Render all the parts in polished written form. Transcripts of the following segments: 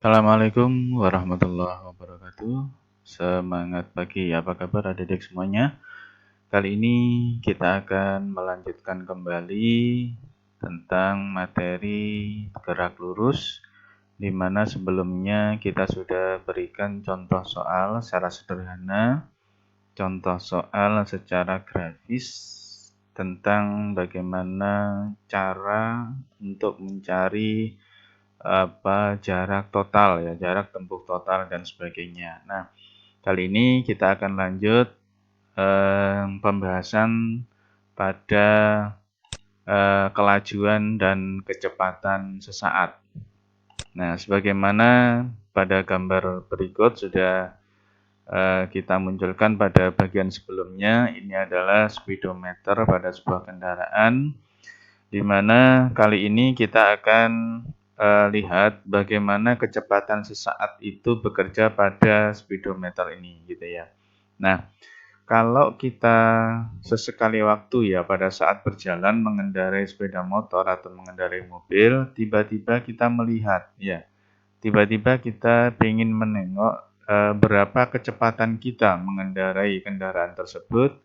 Assalamualaikum warahmatullahi wabarakatuh. Semangat pagi, apa kabar adik-adik semuanya? Kali ini kita akan melanjutkan kembali tentang materi gerak lurus, di mana sebelumnya kita sudah berikan contoh soal secara sederhana, contoh soal secara grafis tentang bagaimana cara untuk mencari jarak total ya, jarak tempuh total dan sebagainya. Nah, kali ini kita akan lanjut pembahasan pada kelajuan dan kecepatan sesaat. Nah, sebagaimana pada gambar berikut sudah kita munculkan pada bagian sebelumnya, ini adalah speedometer pada sebuah kendaraan, di mana kali ini kita akan lihat bagaimana kecepatan sesaat itu bekerja pada speedometer ini, gitu ya. Nah, kalau kita sesekali waktu ya pada saat berjalan mengendarai sepeda motor atau mengendarai mobil, tiba-tiba kita melihat ya, tiba-tiba kita ingin menengok berapa kecepatan kita mengendarai kendaraan tersebut,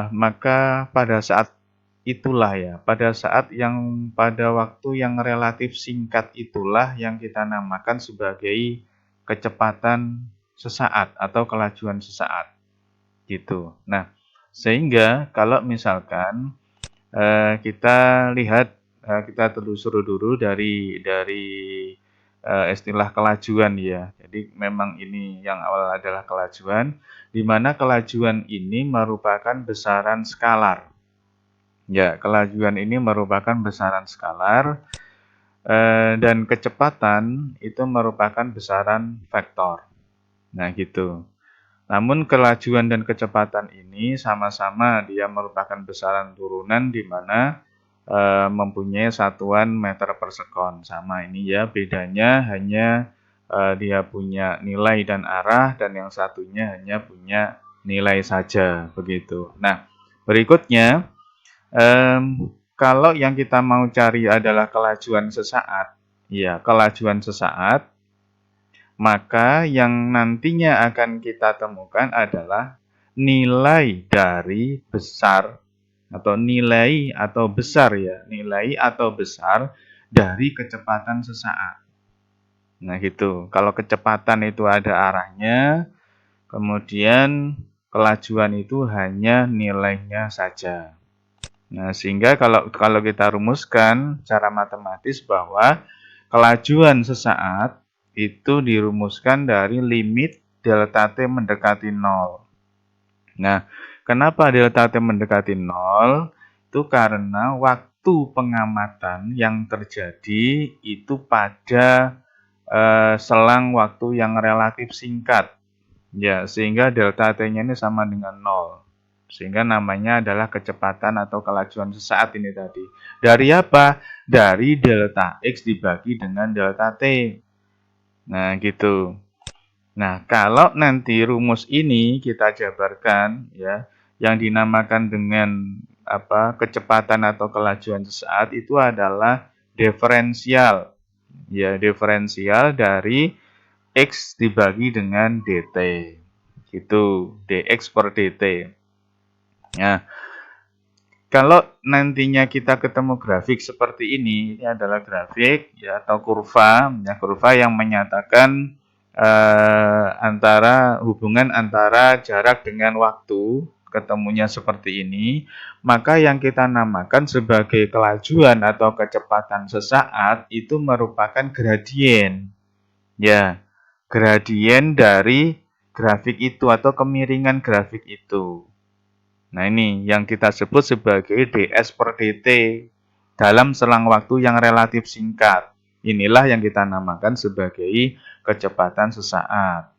maka pada saat itulah ya, pada saat yang pada waktu yang relatif singkat itulah yang kita namakan sebagai kecepatan sesaat atau kelajuan sesaat gitu. Nah, sehingga kalau misalkan kita lihat, kita telusur dulu dari istilah kelajuan ya. Jadi memang ini yang awal adalah kelajuan, di mana kelajuan ini merupakan besaran skalar. Ya, kelajuan ini merupakan besaran skalar dan kecepatan itu merupakan besaran vektor. Nah, gitu. Namun kelajuan dan kecepatan ini sama-sama dia merupakan besaran turunan di mana mempunyai satuan meter per sekon. Sama ini ya, bedanya hanya dia punya nilai dan arah, dan yang satunya hanya punya nilai saja, begitu. Nah, berikutnya kalau yang kita mau cari adalah kelajuan sesaat, ya kelajuan sesaat, maka yang nantinya akan kita temukan adalah nilai dari besar atau nilai atau besar ya, nilai atau besar dari kecepatan sesaat. Nah gitu, kalau kecepatan itu ada arahnya, kemudian kelajuan itu hanya nilainya saja. Nah, sehingga kalau kita rumuskan secara matematis bahwa kelajuan sesaat itu dirumuskan dari limit delta T mendekati 0. Nah, kenapa delta T mendekati 0? Itu karena waktu pengamatan yang terjadi itu pada selang waktu yang relatif singkat. Ya, sehingga delta T-nya ini sama dengan 0. Sehingga namanya adalah kecepatan atau kelajuan sesaat ini tadi. Dari apa? Dari delta X dibagi dengan delta T. Nah, gitu. Nah, kalau nanti rumus ini kita jabarkan ya, yang dinamakan dengan kecepatan atau kelajuan sesaat itu adalah diferensial. Ya, diferensial dari X dibagi dengan dt. Gitu, dx per dt. Nah, kalau nantinya kita ketemu grafik seperti ini adalah grafik ya atau kurva yang menyatakan hubungan antara jarak dengan waktu, ketemunya seperti ini, maka yang kita namakan sebagai kelajuan atau kecepatan sesaat itu merupakan gradien. Ya, gradien dari grafik itu atau kemiringan grafik itu. Nah, ini yang kita sebut sebagai ds per dt dalam selang waktu yang relatif singkat. Inilah yang kita namakan sebagai kecepatan sesaat.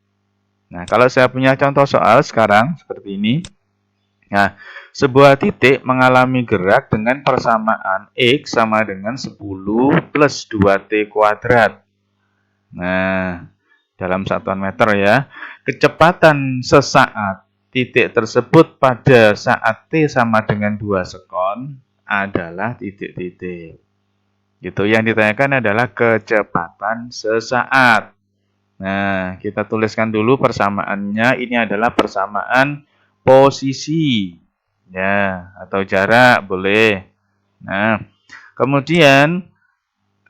Nah, kalau saya punya contoh soal sekarang seperti ini. Nah, sebuah titik mengalami gerak dengan persamaan X sama dengan 10 plus 2T kuadrat. Nah, dalam satuan meter ya. Kecepatan sesaat titik tersebut pada saat T sama dengan 2 sekon adalah titik-titik. Gitu. Yang ditanyakan adalah kecepatan sesaat. Nah, kita tuliskan dulu persamaannya. Ini adalah persamaan posisi. Ya, atau jarak boleh. Nah, kemudian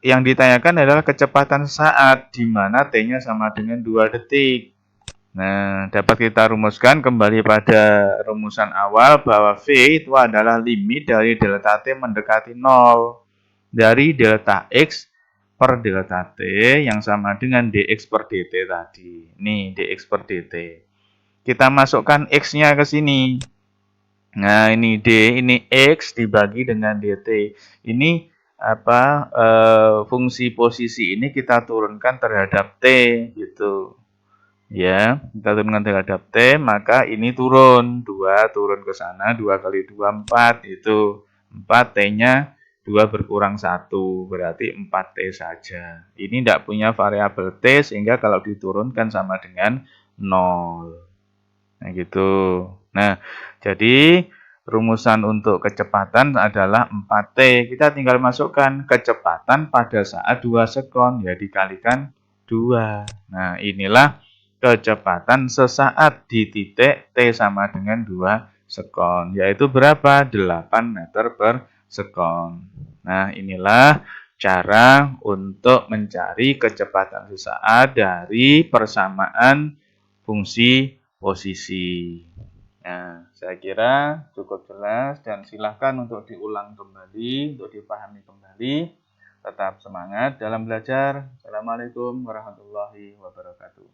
yang ditanyakan adalah kecepatan saat di mana T-nya sama dengan 2 detik. Nah, dapat kita rumuskan kembali pada rumusan awal bahwa V itu adalah limit dari delta T mendekati 0 dari delta X per delta T yang sama dengan dx per dt tadi. Nih, dx per dt. Kita masukkan X-nya ke sini. Nah, ini D, ini X dibagi dengan dt. Ini fungsi posisi ini kita turunkan terhadap T gitu. Ya, kita turunkan terhadap T, maka ini turun. 2 turun ke sana, 2 kali 2, 4. Itu 4, T-nya 2 berkurang 1, berarti 4T saja. Ini tidak punya variabel T, sehingga kalau diturunkan sama dengan 0. Nah, gitu. Nah, jadi rumusan untuk kecepatan adalah 4T. Kita tinggal masukkan kecepatan pada saat 2 sekon, ya dikalikan 2. Nah, inilah kecepatan sesaat di titik T sama dengan 2 sekon. Yaitu berapa? 8 meter per sekon. Nah, inilah cara untuk mencari kecepatan sesaat dari persamaan fungsi posisi. Nah, saya kira cukup jelas dan silahkan untuk diulang kembali, untuk dipahami kembali. Tetap semangat dalam belajar. Assalamualaikum warahmatullahi wabarakatuh.